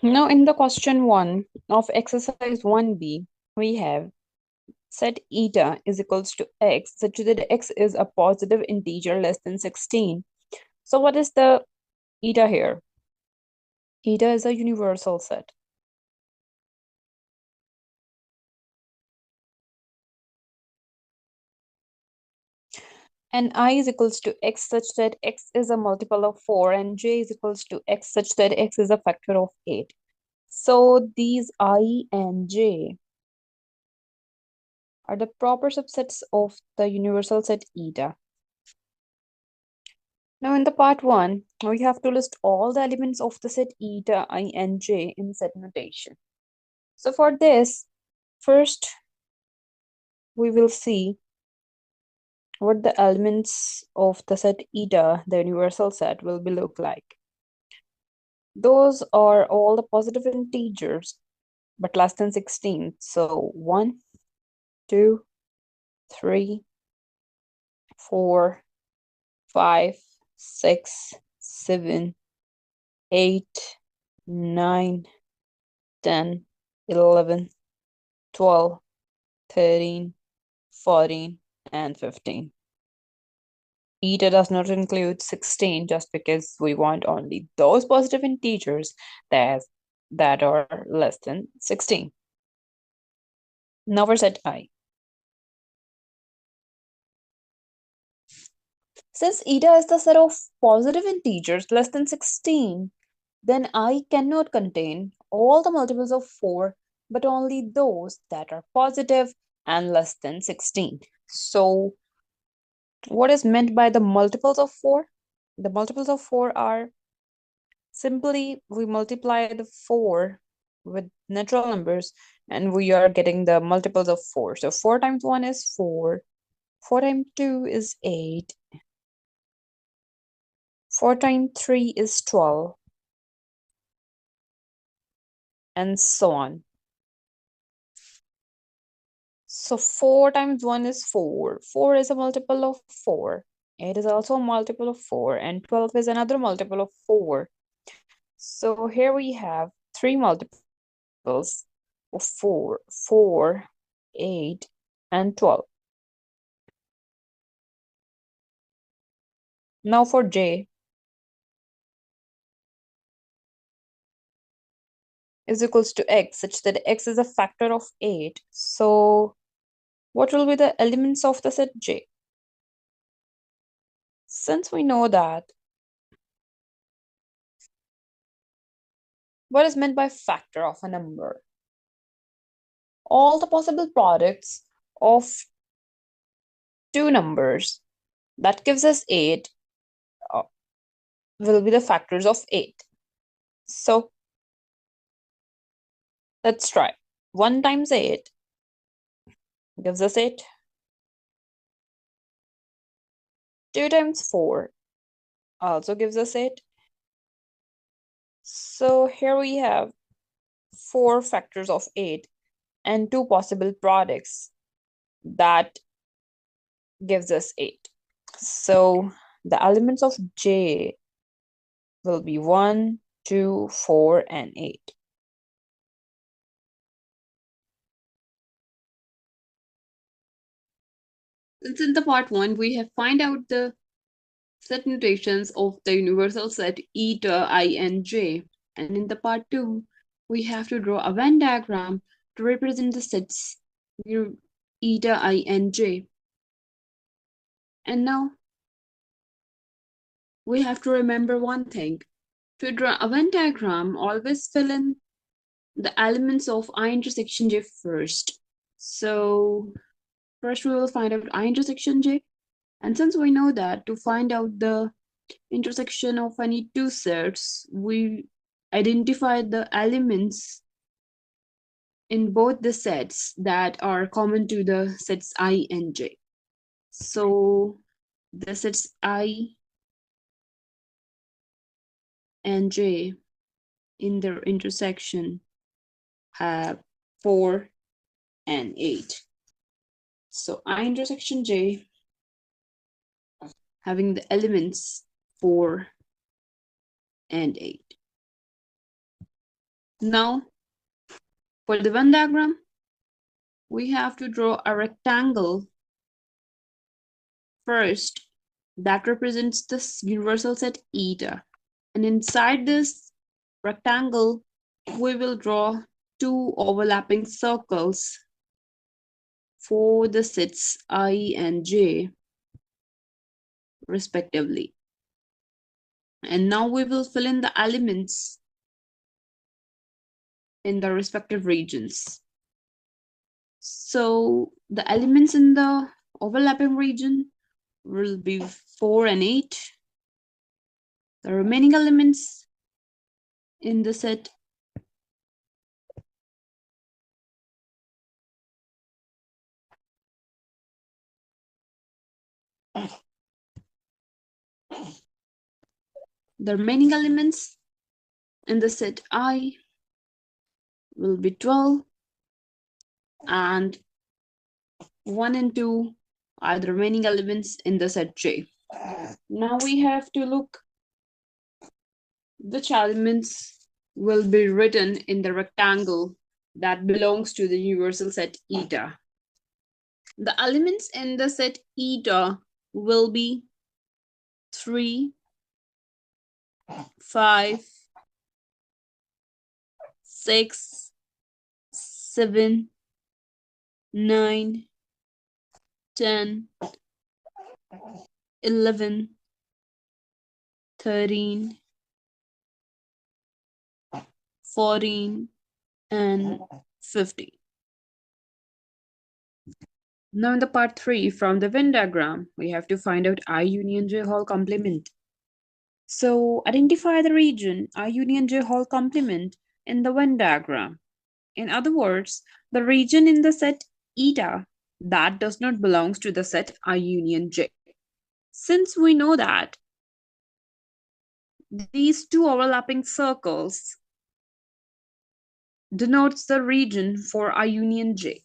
Now, in the question 1 of exercise 1b, we have set eta is equals to x such that x is a positive integer less than 16. So, what is the eta here? Eta is a universal set. And I is equals to x such that x is a multiple of 4 and j is equals to x such that x is a factor of 8. So these I and j are the proper subsets of the universal set eta. Now in the part 1, we have to list all the elements of the set eta, I and j in set notation. So for this, first we will see what the elements of the set eta, the universal set, will be look like. Those are all the positive integers, but less than 16. So 1, 2, 3, 4, 5, 6, 7, 8, 9, 10, 11, 12, 13, 14, and 15. Eta does not include 16 just because we want only those positive integers that are less than 16. Now for set I. Since eta is the set of positive integers less than 16, then I cannot contain all the multiples of 4, but only those that are positive and less than 16. So, what is meant by the multiples of 4? The multiples of 4 are simply we multiply the 4 with natural numbers and we are getting the multiples of 4. So 4 times 1 is 4, 4 times 2 is 8, 4 times 3 is 12, and so on. So 4 times 1 is 4. 4 is a multiple of 4. 8 is also a multiple of 4, and 12 is another multiple of 4. So here we have three multiples of 4, 4, 8, and 12. Now for j is equals to x such that x is a factor of 8. So what will be the elements of the set j? Since we know that, what is meant by factor of a number? All the possible products of two numbers that gives us 8 uh, will be the factors of 8. So let's try. 1 times 8 gives us 8. 2 times 4 also gives us 8. So here we have 4 factors of 8 and 2 possible products that gives us 8. So the elements of j will be 1, 2, 4, and 8. Since in the part 1 we have find out the set notations of the universal set eta, I, and j, and in the part 2 we have to draw a Venn diagram to represent the sets eta, I, and j. And now we have to remember one thing. To draw a Venn diagram, always fill in the elements of I intersection j first. So first we will find out I intersection j. And since we know that to find out the intersection of any two sets, we identify the elements in both the sets that are common to the sets I and j. So the sets I and j in their intersection have 4 and 8. So I intersection j having the elements 4 and 8. Now, for the Venn diagram, we have to draw a rectangle first that represents this universal set eta. And inside this rectangle, we will draw two overlapping circles for the sets I and j, respectively. And now we will fill in the elements in the respective regions. So the elements in the overlapping region will be 4 and 8. The remaining elements in the set the remaining elements in the set I will be 12, and 1 and 2 are the remaining elements in the set J. Now we have to look which elements will be written in the rectangle that belongs to the universal set eta. The elements in the set eta will be 3, 5, 6, 7, 9, 10, 11, 13, 14, and 15. Now in the part 3 from the Venn diagram, we have to find out I union J Hall complement. So identify the region I union J Hall complement in the Venn diagram. In other words, the region in the set eta that does not belongs to the set I union J. Since we know that these two overlapping circles denotes the region for I union J.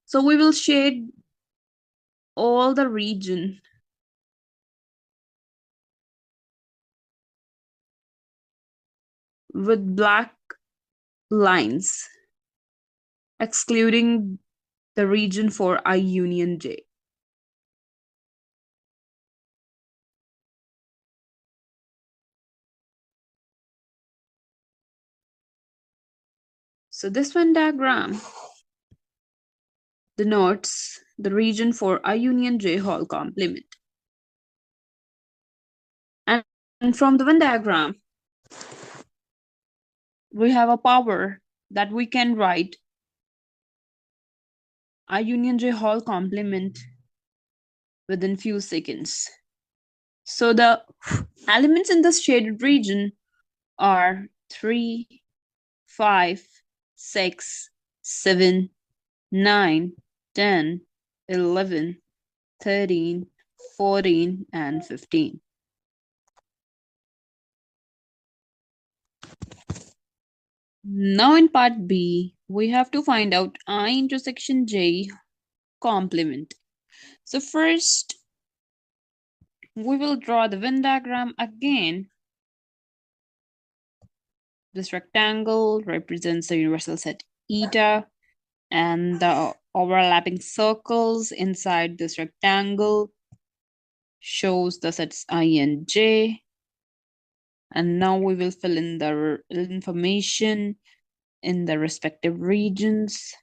So we will shade all the region with black lines, excluding the region for I union J. So this Venn diagram denotes the region for I union J Hall complement. And from the Venn diagram, we have a power that we can write I union J Hall complement within few seconds. So the elements in this shaded region are 3, 5, 6, 7, 9, 10, 11, 13, 14, and 15. Now in part B, we have to find out I intersection J complement. So first, we will draw the Venn diagram again. This rectangle represents the universal set eta, and the overlapping circles inside this rectangle shows the sets I and J. And now we will fill in the information in the respective regions.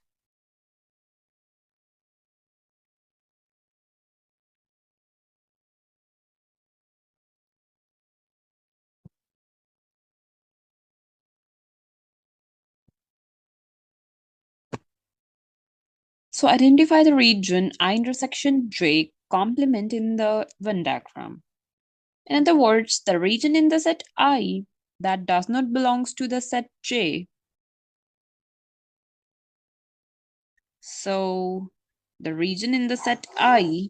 So identify the region I intersection J complement in the Venn diagram. In other words, the region in the set I that does not belongs to the set J. So the region in the set I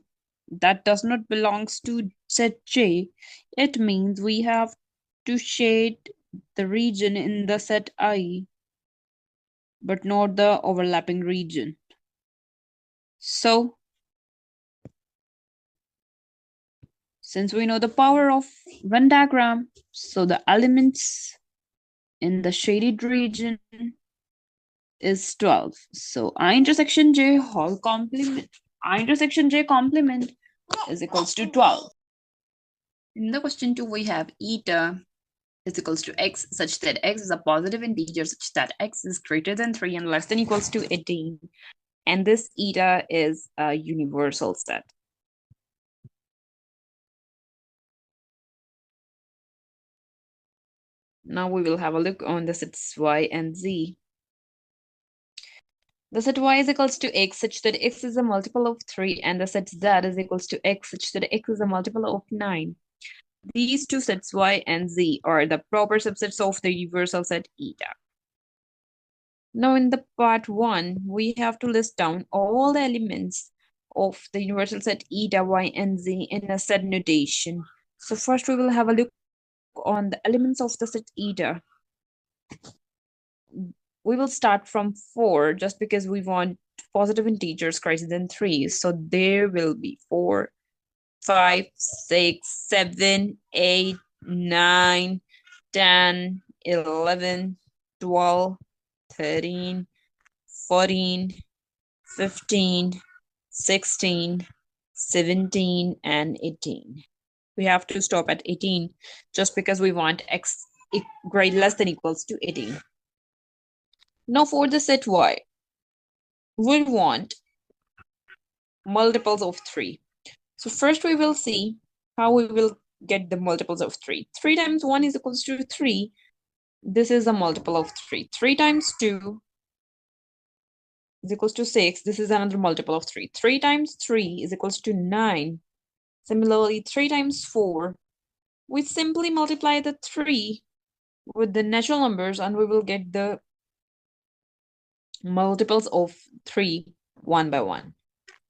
that does not belongs to set J, it means we have to shade the region in the set I, but not the overlapping region. So since we know the power of Venn diagram, so the elements in the shaded region is 12. So I intersection j whole complement, I intersection j complement is equals to 12. In the question 2, we have eta is equals to x such that x is a positive integer such that x is greater than 3 and less than equals to 18. And this eta is a universal set. Now we will have a look on the sets y and z. The set y is equals to x such that x is a multiple of 3 and the set z is equals to x such that x is a multiple of 9. These two sets y and z are the proper subsets of the universal set eta. Now in the part 1, we have to list down all the elements of the universal set eta, y, and z in a set notation. So first we will have a look on the elements of the set eta. We will start from 4 just because we want positive integers greater than 3. So there will be 4, 5, 6, 7, 8, 9, 10, 11, 12, 13, 14, 15, 16, 17, and 18. We have to stop at 18 just because we want x greater less than equals to 18. Now for the set y, we want multiples of 3. So first we will see how we will get the multiples of 3. 3 times 1 is equals to 3. This is a multiple of 3. 3 times 2 is equals to 6. This is another multiple of 3. 3 times 3 is equals to 9. Similarly, 3 times 4. We simply multiply the 3 with the natural numbers and we will get the multiples of 3 one by one.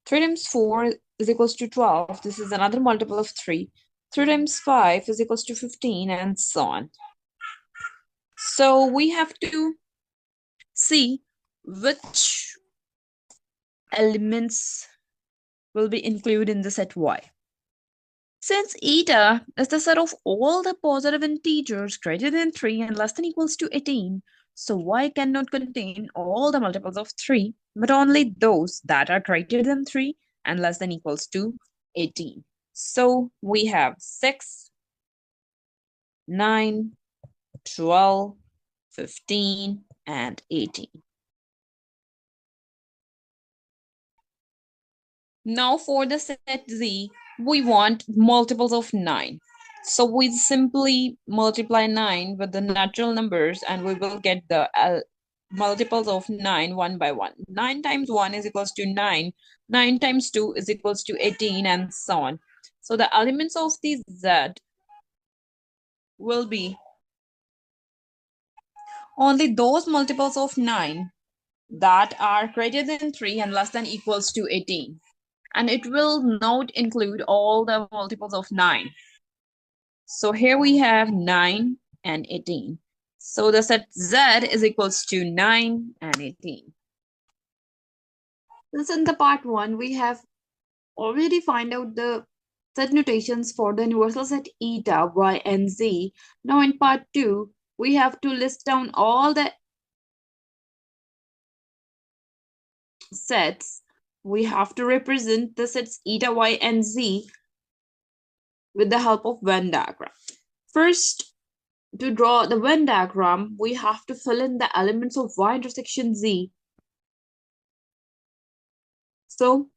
3 times 4 is equals to 12. This is another multiple of 3. 3 times 5 is equals to 15 and so on. So we have to see which elements will be included in the set y. Since eta is the set of all the positive integers greater than 3 and less than equals to 18, so y cannot contain all the multiples of 3, but only those that are greater than 3 and less than equals to 18. So we have 6, 9, 12, 15, and 18. Now for the set z, we want multiples of 9. So we simply multiply 9 with the natural numbers and we will get the multiples of 9 one by one. 9 times 1 is equals to 9. 9 times 2 is equals to 18 and so on. So the elements of the z will be only those multiples of 9 that are greater than 3 and less than equals to 18. And it will not include all the multiples of 9. So here we have 9 and 18. So the set z is equals to 9 and 18. Since in the part 1, we have already find out the set notations for the universal set eta, y, and z. Now in part 2, we have to list down all the sets. We have to represent the sets eta, y, and z with the help of Venn diagram. First, to draw the Venn diagram, we have to fill in the elements of y intersection z. So,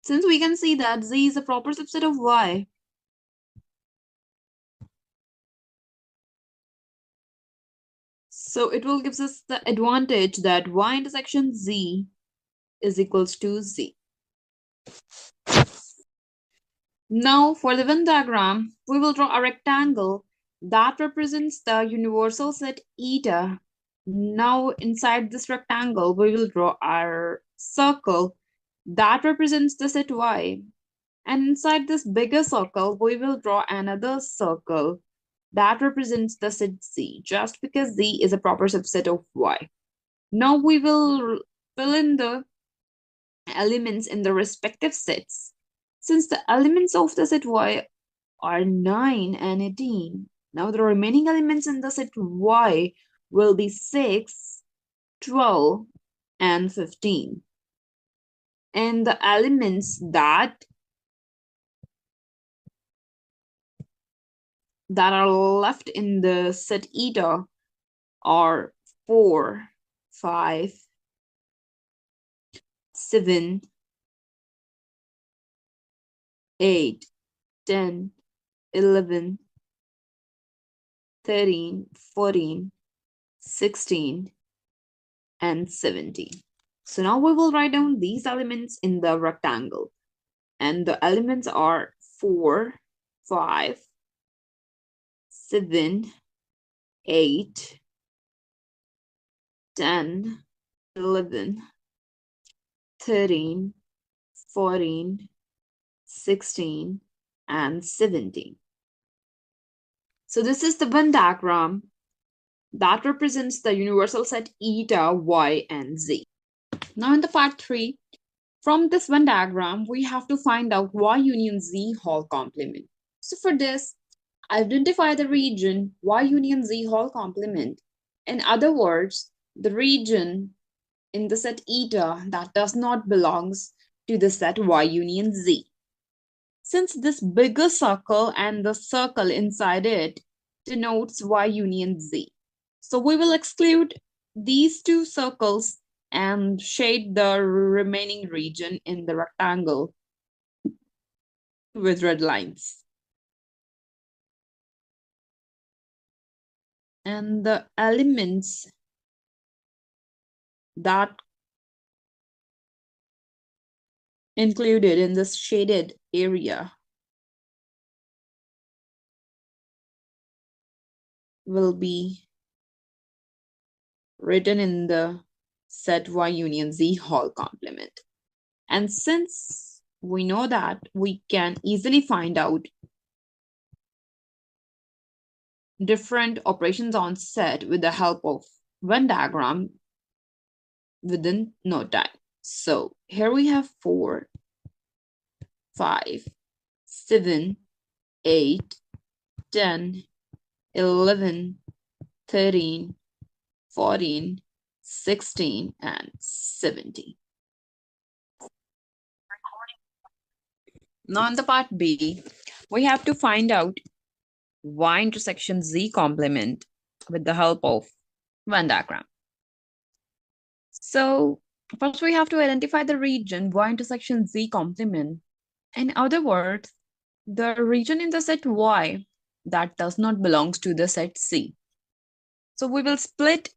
since we can see that z is a proper subset of y, so it will give us the advantage that y intersection z is equals to z. Now for the Venn diagram, we will draw a rectangle that represents the universal set eta. Now inside this rectangle, we will draw our circle that represents the set y. And inside this bigger circle, we will draw another circle that represents the set z, just because z is a proper subset of y. Now we will fill in the elements in the respective sets. Since the elements of the set y are 9 and 18, Now the remaining elements in the set Y will be 6, 12, and 15. And the elements that are left in the set eta are 4, 5, 7, 8, 10, 11, 13, 14, 16, and 17. So now we will write down these elements in the rectangle. And the elements are 4, 5, 7, 8, 10, 11, 13, 14, 16, and 17. So this is the Venn diagram that represents the universal set eta, y, and z. Now in the part 3, from this Venn diagram, we have to find out y union z Hall complement. So for this, identify the region y union z Hall complement. In other words, the region in the set eta that does not belongs to the set y union z. Since this bigger circle and the circle inside it denotes y union z. So we will exclude these two circles and shade the remaining region in the rectangle with red lines. And the elements that included in this shaded area will be written in the set y union z Hall complement. And since we know that, we can easily find out different operations on set with the help of Venn diagram within no time. So here we have 4, 5, 7, 8, 10, 11, 13, 14, 16, and 17. Now in the part B, we have to find out y intersection z complement with the help of Venn diagram. So first we have to identify the region y intersection z complement. In other words, the region in the set Y that does not belong to the set C. So we will split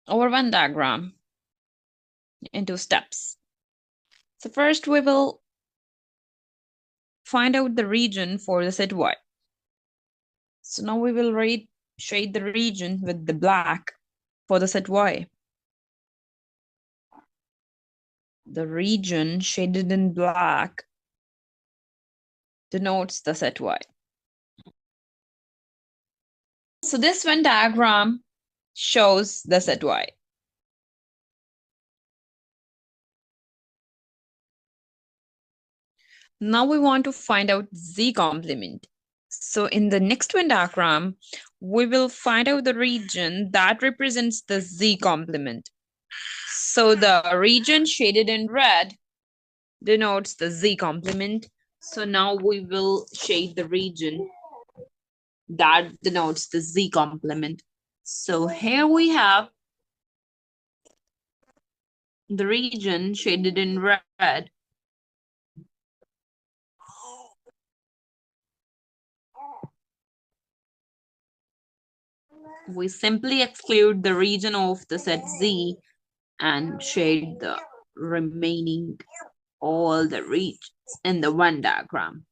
our Venn diagram into steps. So first we will find out the region for the set Y. So now we will shade the region with the black for the set Y. The region shaded in black denotes the set Y. So this Venn diagram shows the set Y. Now we want to find out Z complement. So in the next Venn diagram, we will find out the region that represents the Z complement. So the region shaded in red denotes the Z complement. So now we will shade the region that denotes the Z complement. So here we have the region shaded in red. We simply exclude the region of the set Z and shade the remaining all the regions in the Venn diagram.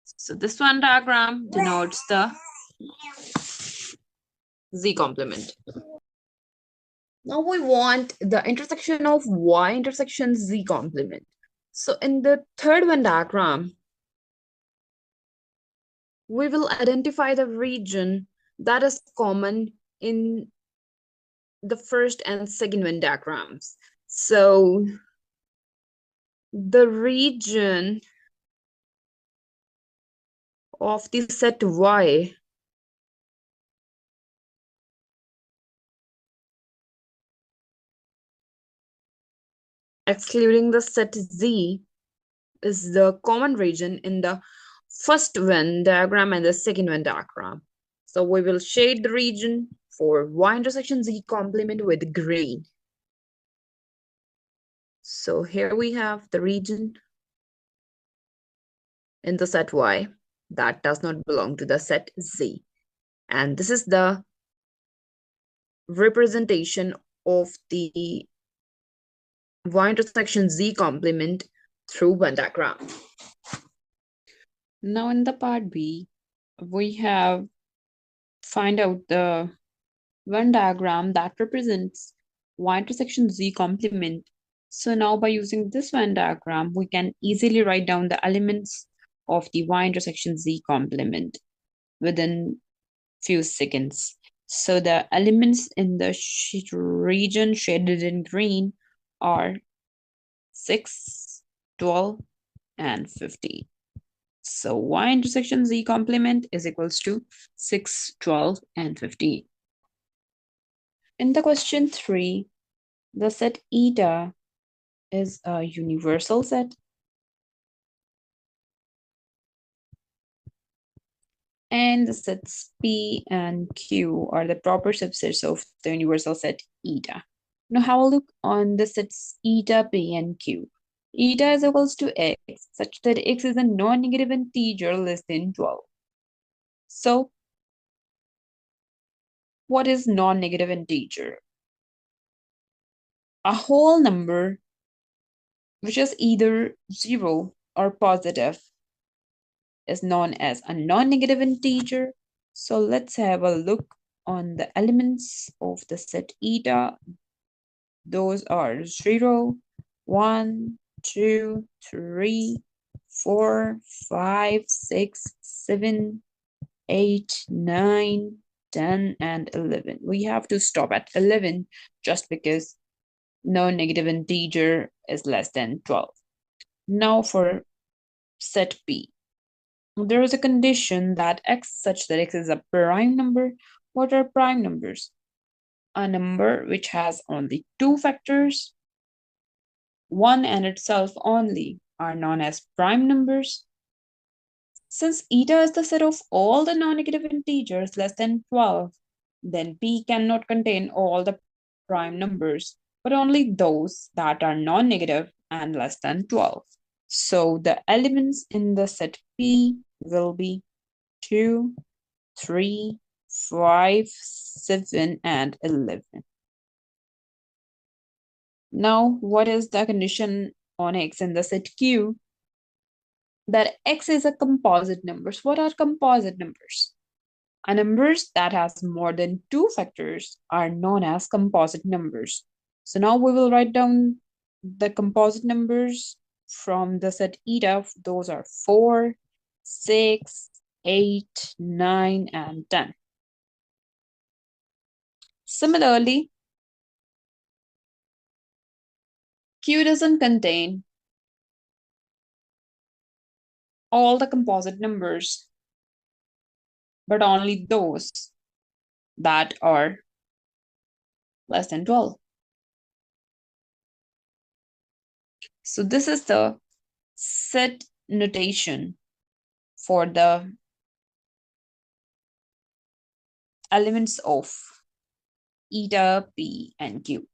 So this Venn diagram denotes the Z complement. Now we want the intersection of Y intersection Z complement. So in the third Venn diagram, we will identify the region that is common in the first and second Venn diagrams. So the region of the set Y excluding the set Z is the common region in the first Venn diagram and the second Venn diagram. So we will shade the region for Y intersection Z complement with green. So here we have the region in the set Y that does not belong to the set Z. And this is the representation of the Y intersection Z complement through Venn diagram. Now in the part B, we have find out the Venn diagram that represents Y intersection Z complement. So now by using this Venn diagram, we can easily write down the elements of the Y intersection Z complement within few seconds. So the elements in the region shaded in green are 6, 12, and 15. So Y intersection Z complement is equals to 6, 12, and 15. In the question 3, the set eta is a universal set. And the sets P and Q are the proper subsets of the universal set eta. Now have a look on the sets eta, P, and Q. Eta is equals to x, such that x is a non-negative integer less than 12. So, what is non-negative integer? A whole number which is either 0 or positive is known as a non-negative integer. So let's have a look on the elements of the set eta. Those are 0, 1, 2, 3, 4, 5, 6, 7, 8, 9, 10, and 11. We have to stop at 11 just because no negative integer is less than 12. Now for set P. There is a condition that x such that x is a prime number. What are prime numbers? A number which has only two factors, one and itself only, are known as prime numbers. Since eta is the set of all the non-negative integers less than 12, then P cannot contain all the prime numbers, but only those that are non-negative and less than 12. So the elements in the set P will be 2, 3, 5, 7, and 11. Now, what is the condition on x in the set Q? That x is a composite numbers. What are composite numbers? Numbers that has more than two factors are known as composite numbers. So now we will write down the composite numbers from the set eta. Those are 4, 6, 8, 9, and 10. Similarly, Q doesn't contain all the composite numbers, but only those that are less than 12. So this is the set notation for the elements of eta, P, and Q.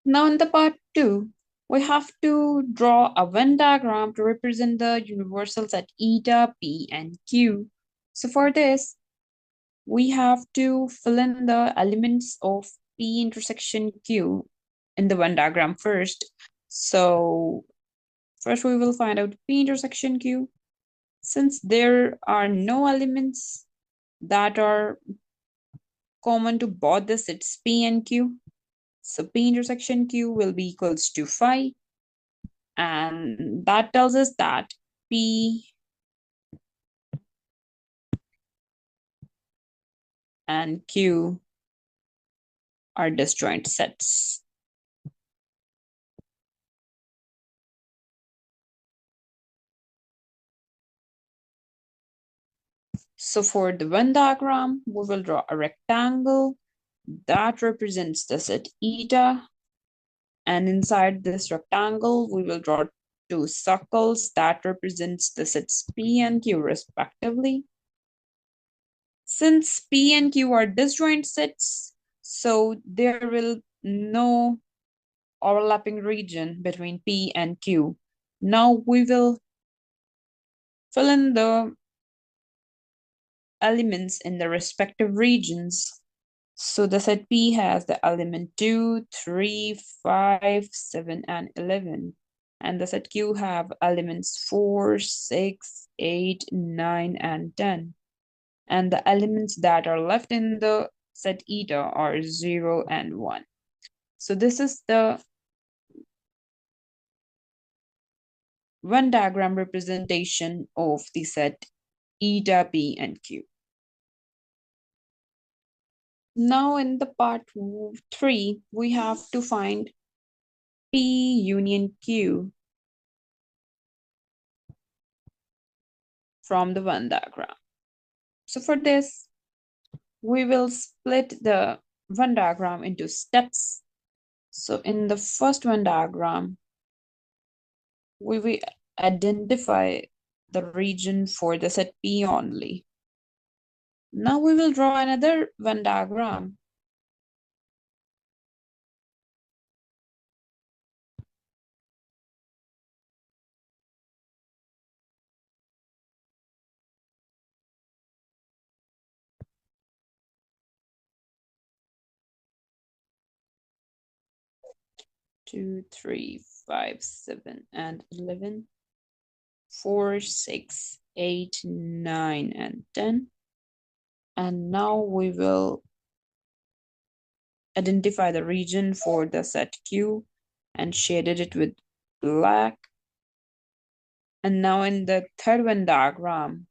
Now in the part 2, we have to draw a Venn diagram to represent the universal set eta, P, and Q. So for this, we have to fill in the elements of P intersection Q in the Venn diagram first. So first we will find out P intersection Q. Since there are no elements that are common to both the sets P and Q, so P intersection Q will be equals to phi, and that tells us that P and Q are disjoint sets. So for the Venn diagram, we will draw a rectangle that represents the set eta. And inside this rectangle, we will draw two circles that represents the sets P and Q respectively. Since P and Q are disjoint sets, so there will no overlapping region between P and Q. Now we will fill in the elements in the respective regions. So the set P has the element 2, 3, 5, 7, and 11. And the set Q have elements 4, 6, 8, 9, and 10. And the elements that are left in the set eta are 0 and 1. So this is the Venn diagram representation of the set eta, P, and Q. Now in the part 3, we have to find P union Q from the Venn diagram. So for this, we will split the Venn diagram into steps. So in the first Venn diagram, we will identify the region for the set P only. Now we will draw another Venn diagram. Two, 3, 5, 7, and 11. 4, 6, 8, 9, and 10. And now we will identify the region for the set Q and shaded it with black. And now in the third Venn diagram,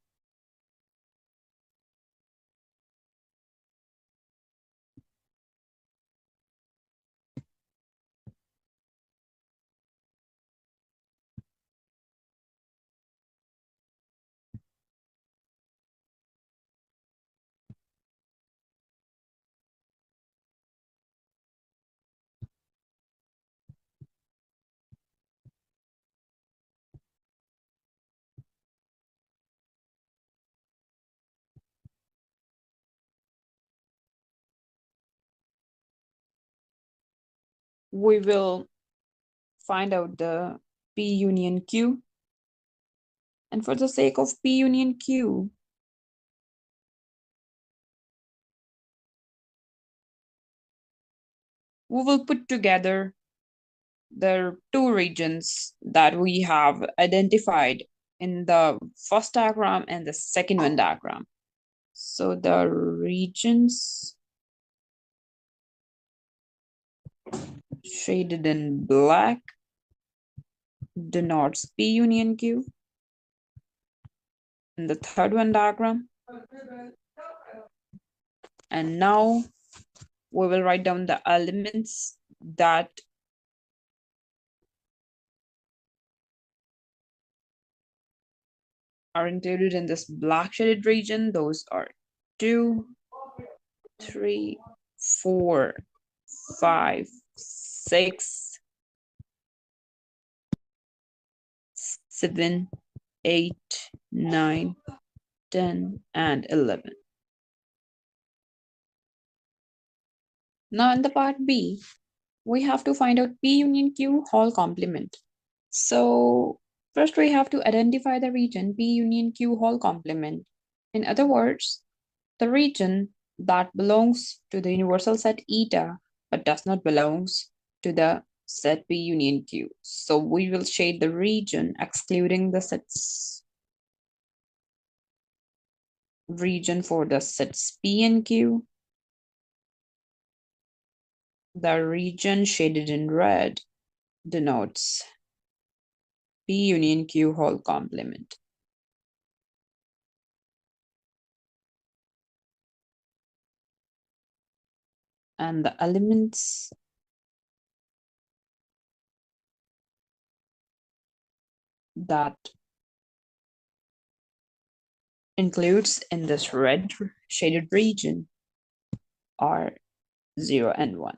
we will find out the P union Q. And for the sake of P union Q, we will put together the two regions that we have identified in the first diagram and the second Venn diagram. So the regions shaded in black denotes P union Q. In the third Venn diagram. And now we will write down the elements that are included in this black shaded region. Those are 2, 3, 4, 5, 6, 7, 8, 9, 10, and 11. Now in the part B, we have to find out P union Q Hall complement. So first we have to identify the region P union Q Hall complement. In other words, the region that belongs to the universal set eta but does not belongs to the set P union Q. So we will shade the region excluding the sets region for the sets P and Q. The region shaded in red denotes P union Q Hall complement. And the elements that includes in this red shaded region are 0 and 1.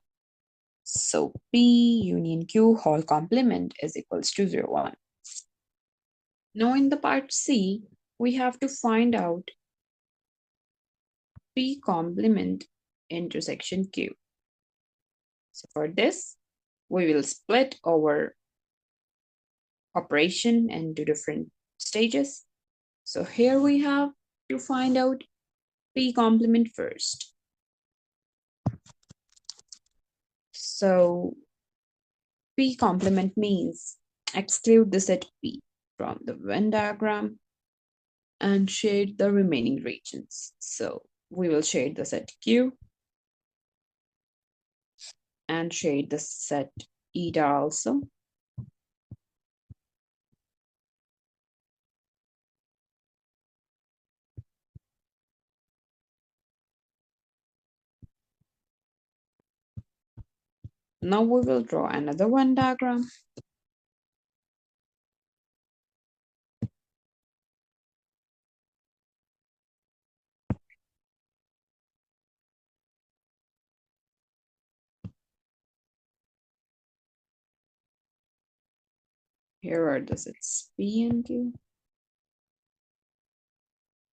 So P union Q whole complement is equals to 0, 1. Now in the part C, we have to find out P complement intersection Q. So for this, we will split our operation into different stages. So here we have to find out P complement first. So P complement means exclude the set P from the Venn diagram and shade the remaining regions. So we will shade the set Q and shade the set eta also. Now we will draw another Venn diagram. Here are the sets P and Q.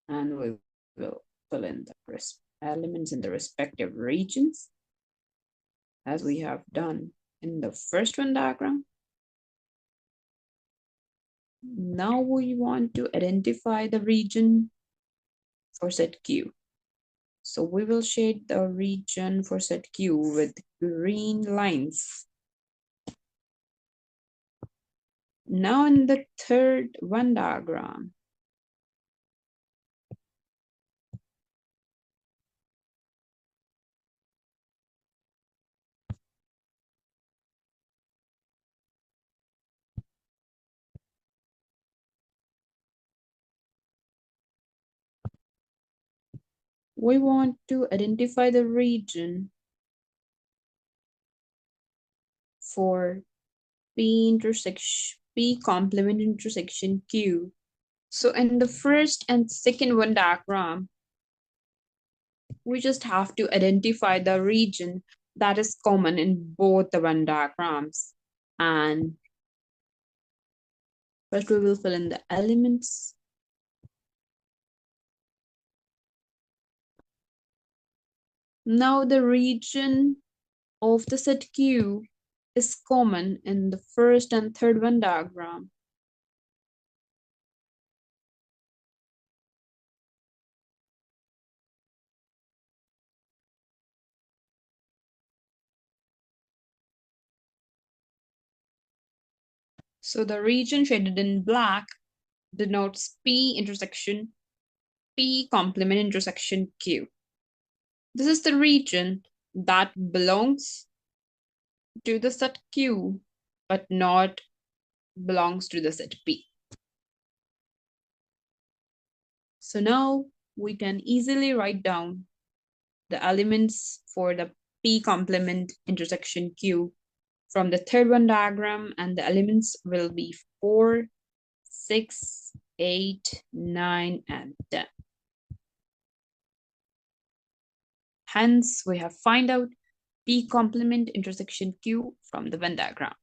And we will fill in the elements in the respective regions as we have done in the first Venn diagram. Now we want to identify the region for set Q. So we will shade the region for set Q with green lines. Now in the third Venn diagram, we want to identify the region for P complement intersection Q. So in the first and second Venn diagram, we just have to identify the region that is common in both the Venn diagrams. And first we will fill in the elements. Now the region of the set Q is common in the first and third Venn diagram. So the region shaded in black denotes P intersection P complement intersection Q. This is the region that belongs to the set Q, but not belongs to the set P. So now we can easily write down the elements for the P complement intersection Q from the third Venn diagram, and the elements will be 4, 6, 8, 9, and 10. Hence, we have find out P complement intersection Q from the Venn diagram.